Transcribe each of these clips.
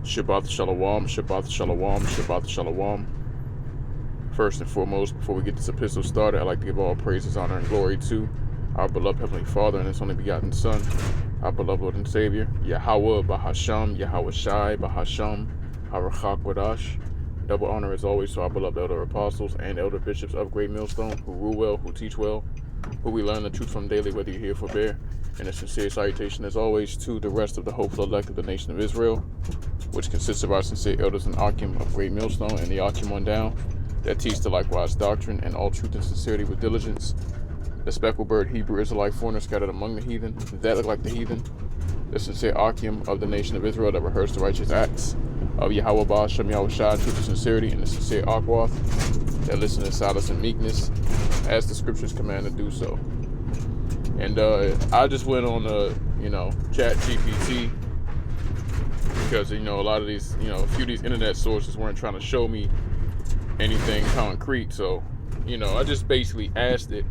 Shabbat Shalom, Shabbat Shalom, Shabbat Shalom. First and foremost, before we get this epistle started, I'd like to give all praises, honor, and glory to our beloved Heavenly Father and His only begotten Son, our beloved Lord and Savior, YAHAWAH, Bahasham, YAHAWAH Bahasham, Harachak Wadash. Double honor as always to our beloved elder apostles and elder bishops of Great Millstone, who rule well, who teach well, who we learn the truth from daily, whether you're here for bear. And a sincere salutation as always to the rest of the hopeful elect of the nation of Israel, which consists of our sincere elders and Akim of Great Millstone and the Akim on down, that teach the likewise doctrine and all truth and sincerity with diligence. The speckled bird Hebrew Israelite foreigner scattered among the heathen, that look like the heathen. The sincere Akim of the nation of Israel that rehearse the righteous acts of Yahweh Ba'ashem Yahushua, truth and sincerity, and the sincere Akwath that listen in silence and meekness, as the scriptures command to do so. And I just went on Chat GPT because a lot of these a few of these internet sources weren't trying to show me anything concrete. So I just basically asked it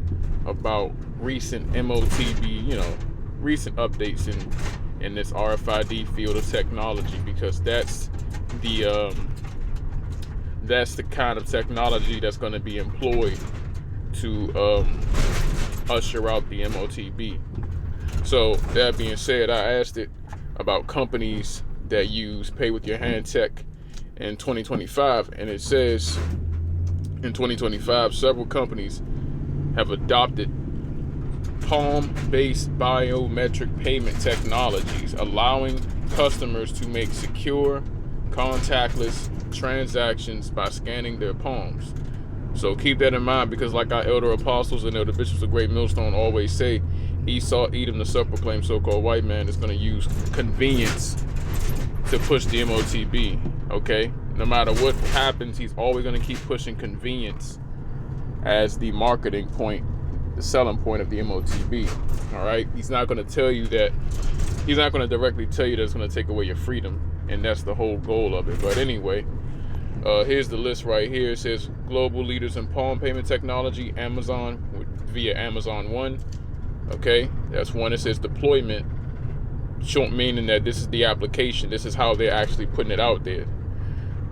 about recent Motb, recent updates in this RFID field of technology, because that's the kind of technology that's going to be employed to usher out the Motb. So that being said, I asked it about companies that use pay with your hand tech in 2025, and it says in 2025 several companies have adopted palm-based biometric payment technologies, allowing customers to make secure contactless transactions by scanning their palms. So keep that in mind, because like our elder apostles and elder bishops of Great Millstone always say, Esau, Edom, the self-proclaimed so-called white man, is going to use convenience to push the Motb, okay? No matter what happens, he's always going to keep pushing convenience as the marketing point, the selling point of the Motb, all right? He's not going to tell you that, he's not going to directly tell you that it's going to take away your freedom, and that's the whole goal of it. But anyway, here's the list right here. It says global leaders in palm payment technology, Amazon via Amazon One. Okay, that's one. It says deployment, meaning that this is the application. This is how they're actually putting it out there.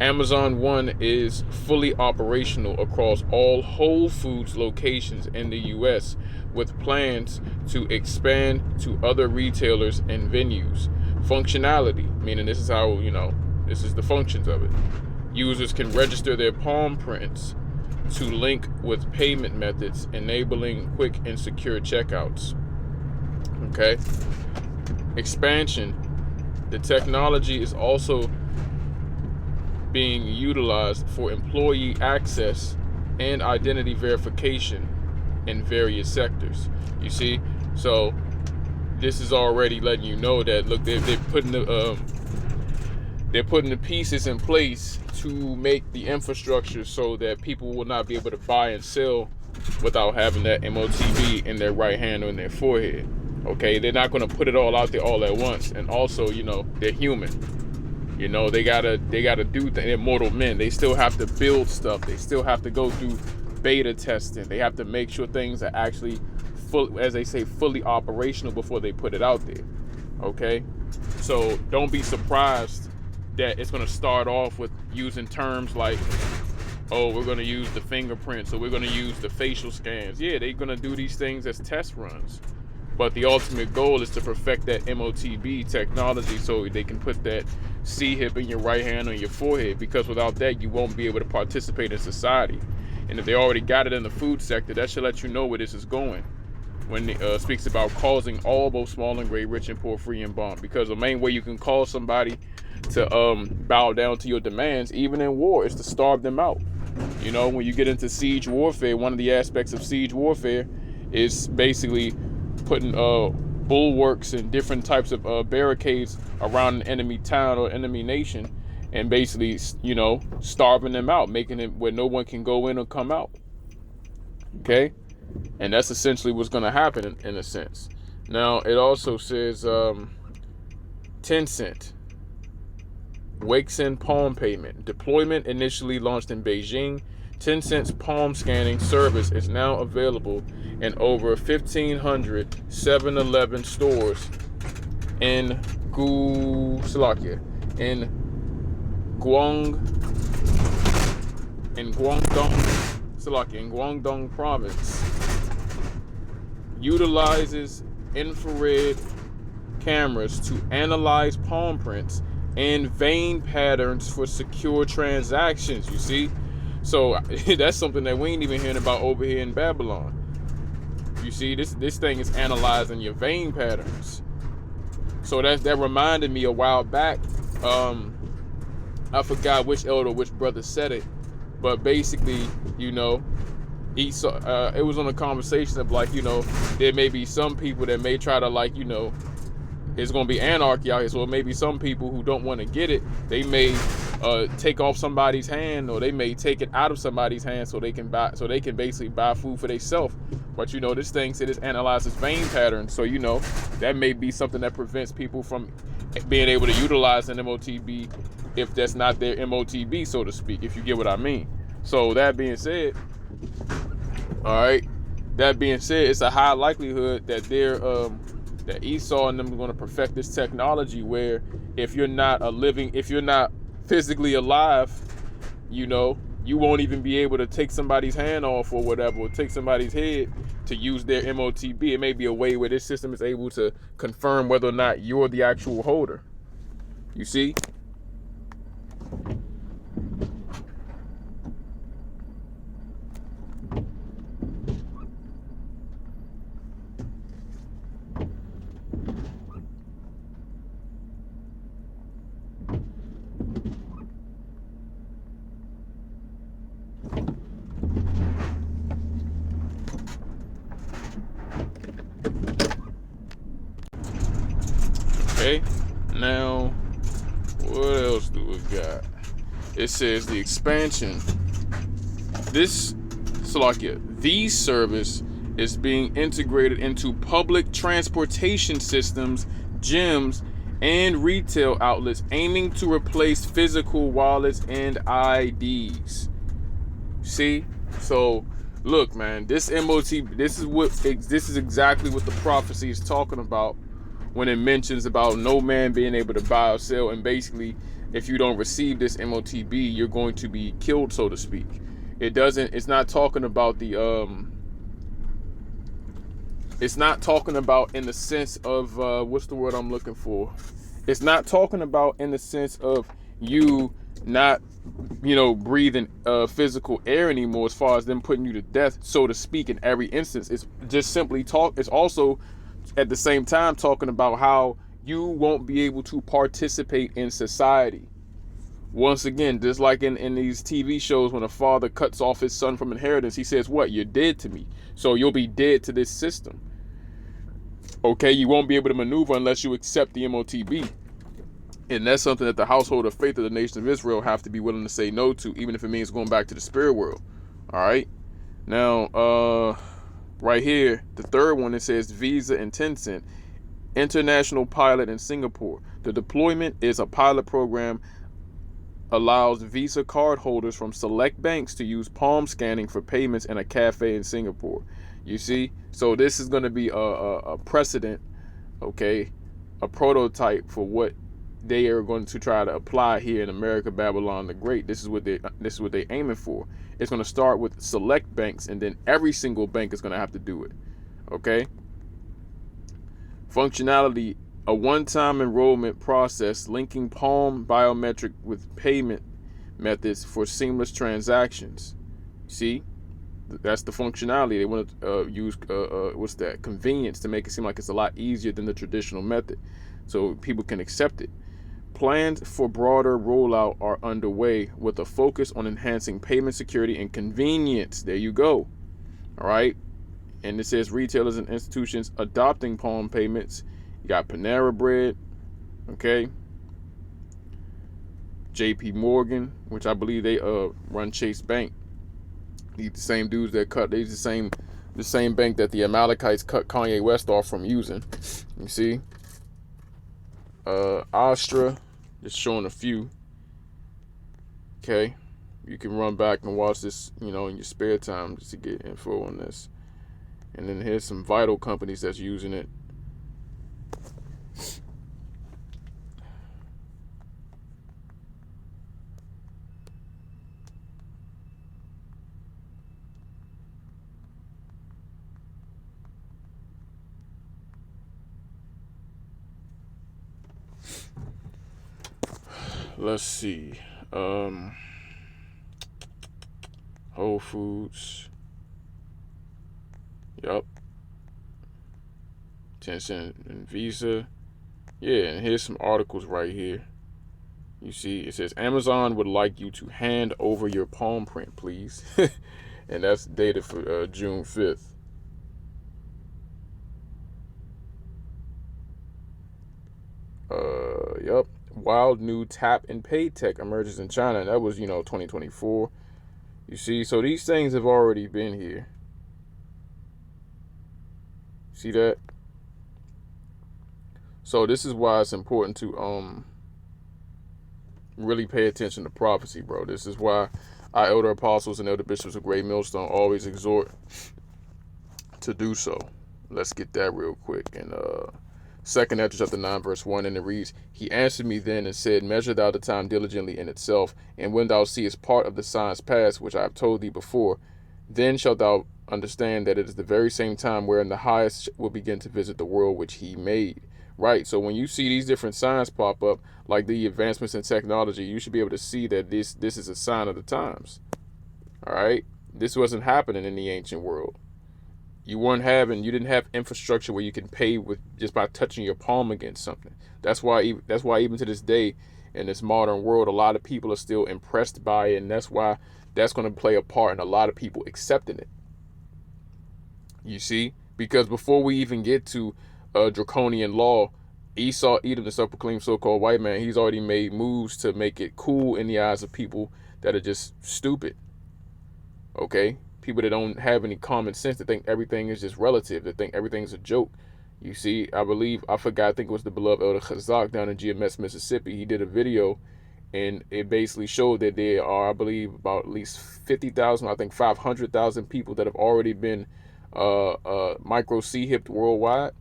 Amazon One is fully operational across all Whole Foods locations in the U.S., with plans to expand to other retailers and venues. Functionality, meaning this is how, this is the functions of it. Users can register their palm prints to link with payment methods, enabling quick and secure checkouts. Okay. Expansion. The technology is also being utilized for employee access and identity verification in various sectors. You see? So this is already letting you know that, look, they're putting the pieces in place to make the infrastructure so that people will not be able to buy and sell without having that Motb in their right hand or in their forehead. Okay, they're not going to put it all out there all at once. And also, they're human. They gotta do they're mortal men. They still have to build stuff. They still have to go through beta testing. They have to make sure things are actually full, as they say, fully operational before they put it out there. Okay, so don't be surprised that it's going to start off with using terms like, oh, we're going to use the fingerprints, or we're going to use the facial scans. Yeah, they're going to do these things as test runs. But the ultimate goal is to perfect that Motb technology so they can put that C-hip in your right hand on your forehead, because without that, you won't be able to participate in society. And if they already got it in the food sector, that should let you know where this is going. When it speaks about causing all, both small and great, rich and poor, free and bond. Because the main way you can cause somebody to bow down to your demands, even in war, is to starve them out. When you get into siege warfare, one of the aspects of siege warfare is basically putting bulwarks and different types of barricades around an enemy town or enemy nation, and basically, starving them out, making it where no one can go in or come out. Okay? And that's essentially what's going to happen in a sense. Now, it also says Tencent, Wakesen palm payment. Deployment initially launched in Beijing. Tencent's palm scanning service is now available in over 1,500 7-Eleven stores in Guangdong province utilizes infrared cameras to analyze palm prints and vein patterns for secure transactions. You see, so that's something that we ain't even hearing about over here in Babylon. You see, this thing is analyzing your vein patterns. So that reminded me a while back. I forgot which elder, which brother said it, but basically, you know, Esau, it was on a conversation of like, you know, there may be some people that may try to, like, you know, it's going to be anarchy out here. So maybe some people who don't want to get it, they may take off somebody's hand, or they may take it out of somebody's hand so they can basically buy food for themselves. But you know, this thing said it analyzes vein patterns, so you know that may be something that prevents people from being able to utilize an MOTB if that's not their MOTB, so to speak, if you get what I mean. So that being said, all right, that being said, it's a high likelihood that that Esau and them are going to perfect this technology where if you're not physically alive, you know, you won't even be able to take somebody's hand off or whatever, or take somebody's head to use their MOTB. It may be a way where this system is able to confirm whether or not you're the actual holder. You see? Okay, now what else do we got? It says the expansion. This service is being integrated into public transportation systems, gyms, and retail outlets, aiming to replace physical wallets and IDs. See? So look, man, this MOTB, this is exactly what the prophecy is talking about when it mentions about no man being able to buy or sell, and basically if you don't receive this MOTB, you're going to be killed, so to speak. It's not talking about it's not talking about in the sense of what's the word I'm looking for? It's not talking about in the sense of you not, you know, breathing physical air anymore, as far as them putting you to death, so to speak, in every instance. It's just simply it's also at the same time talking about how you won't be able to participate in society. Once again, just like in these TV shows, when a father cuts off his son from inheritance, he says, what? You're dead to me. So you'll be dead to this system. Okay, you won't be able to maneuver unless you accept the MOTB. And that's something that the household of faith of the nation of Israel have to be willing to say no to, even if it means going back to the spirit world. All right. Now, right here, the third one, it says Visa and Tencent, international pilot in Singapore. The deployment is a pilot program, allows Visa card holders from select banks to use palm scanning for payments in a cafe in Singapore. You see? So this is going to be a precedent, okay, a prototype for what they are going to try to apply here in America, Babylon the Great. This is what they're aiming for. It's going to start with select banks, and then every single bank is going to have to do it. Okay? Functionality: a one-time enrollment process linking palm biometric with payment methods for seamless transactions. See? That's the functionality. They want to use convenience, to make it seem like it's a lot easier than the traditional method, so people can accept it. Plans for broader rollout are underway with a focus on enhancing payment security and convenience. There you go. All right. And it says retailers and institutions adopting palm payments. You got Panera Bread, okay, JP Morgan, which I believe they run Chase Bank. These the same dudes that the same bank that the Amalekites cut Kanye West off from using. You see? Astra, just showing a few. Okay, you can run back and watch this, you know, in your spare time, just to get info on this. And then here's some vital companies that's using it. let's see. Whole Foods. Yup. Tencent and Visa. Yeah, and here's some articles right here. You see, it says Amazon would like you to hand over your palm print, please. And that's dated for June 5th. Yep. Wild new tap and pay tech emerges in China. That was, 2024. You see, so these things have already been here. See that? So this is why it's important to really pay attention to prophecy, bro. This is why our elder apostles and elder bishops of Great Millstone always exhort to do so. Let's get that real quick. And 2nd Ezra chapter 9 verse 1, and it reads, He answered me then and said, Measure thou the time diligently in itself, and when thou seest part of the signs past, which I have told thee before, then shalt thou understand that it is the very same time wherein the highest will begin to visit the world which he made. Right, so when you see these different signs pop up, like the advancements in technology, you should be able to see that this is a sign of the times. All right, this wasn't happening in the ancient world. You didn't have infrastructure where you can pay with just by touching your palm against something. That's why even to this day, in this modern world, a lot of people are still impressed by it, and that's why that's going to play a part in a lot of people accepting it. You see, because before we even get to draconian law, Esau, Edom, the self-proclaimed so-called white man, he's already made moves to make it cool in the eyes of people that are just stupid. Okay? People that don't have any common sense, that think everything is just relative, that think everything's a joke. You see, I think it was the beloved Elder Chazak down in GMS, Mississippi. He did a video, and it basically showed that there are, I believe, about at least 50,000, I think 500,000 people that have already been micro C-hipped worldwide.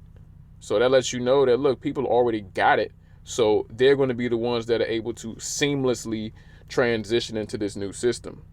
So that lets you know that, look, people already got it. So they're going to be the ones that are able to seamlessly transition into this new system.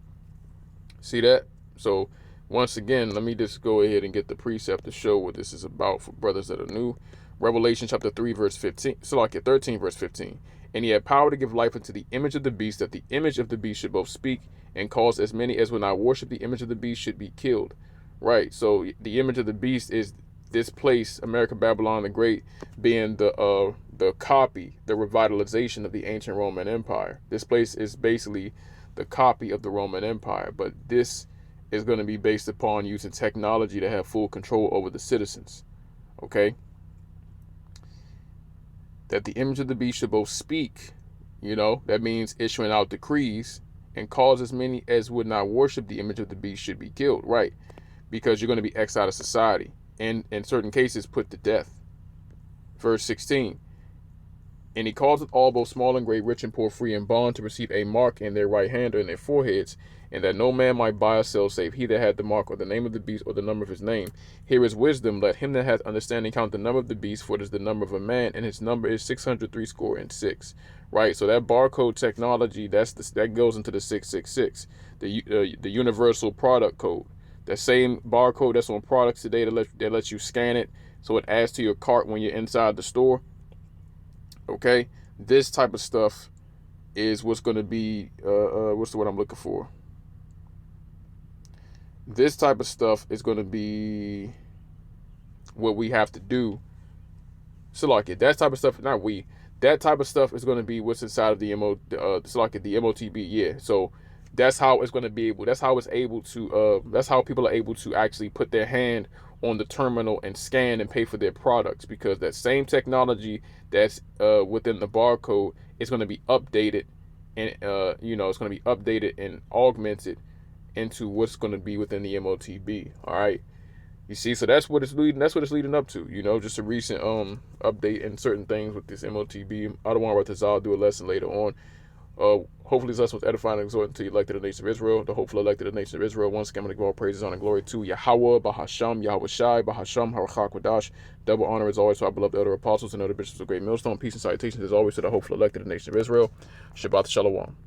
See that? So once again, let me just go ahead and get the precept to show what this is about for brothers that are new. Revelation chapter 3 verse 15. So like 13 verse 15. And he had power to give life unto the image of the beast, that the image of the beast should both speak and cause as many as will not worship the image of the beast should be killed. Right. So the image of the beast is this place, America, Babylon the Great, being the copy, the revitalization of the ancient Roman Empire. This place is basically the copy of the Roman Empire, but this is going to be based upon using technology to have full control over the citizens. Okay? That the image of the beast should both speak, that means issuing out decrees, and cause as many as would not worship the image of the beast should be killed. Right? Because you're going to be exiled of society, and in certain cases put to death. Verse 16. And he causeth all, both small and great, rich and poor, free and bond, to receive a mark in their right hand or in their foreheads, and that no man might buy or sell save he that had the mark, or the name of the beast, or the number of his name. Here is wisdom. Let him that hath understanding count the number of the beast, for it is the number of a man, and his number is 666. Right? So that barcode technology, that goes into the 666, the universal product code. That same barcode that's on products today that lets you scan it, so it adds to your cart when you're inside the store. Okay, this type of stuff is what's going to be, what's the word I'm looking for? This type of stuff is going to be what we have to do. So like it, that type of stuff, that type of stuff is going to be what's inside of the the Motb. Yeah. So that's how it's going to be able, that's how people are able to actually put their hand on the terminal and scan and pay for their products, because that same technology that's within the barcode is going to be updated, and it's going to be updated and augmented into what's going to be within the Motb. All right, you see, so that's what it's leading up to. Just a recent update in certain things with this Motb. I don't want to do a lesson later on. Hopefully this lesson was edifying and exhorting to the elected of the nation of Israel, the hopeful elected of the nation of Israel. Once again, I'm going to give all praises, honor, and glory to Yahawah, Bahasham, Yahweh Shai, Bahasham, Harachak Wadash. Double honor as always to our beloved elder apostles and elder bishops of Great Millstone. Peace and salutations as always to the hopeful elected of the nation of Israel. Shabbat Shalom.